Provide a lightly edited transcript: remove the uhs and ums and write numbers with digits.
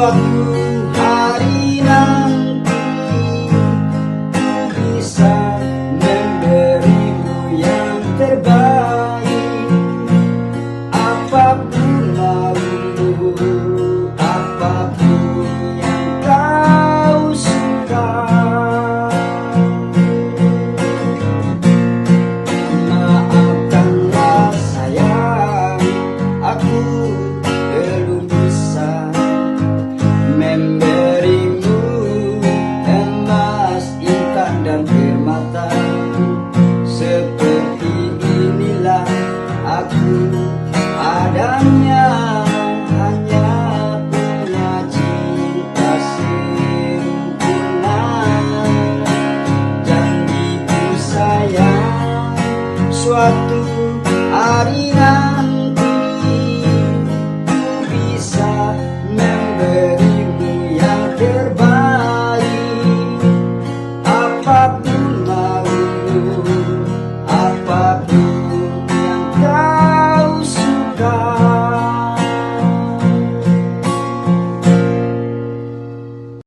Suatu hari nanti bisa memberimu yang terbaik. Apapun maumu, apapun yang kau suka. Maafkanlah sayang, aku belum bisa memberimu emas, intan dan permata. Seperti inilah aku adanya, hanya punya cinta sempurna. Janjiku sayang, suatu hari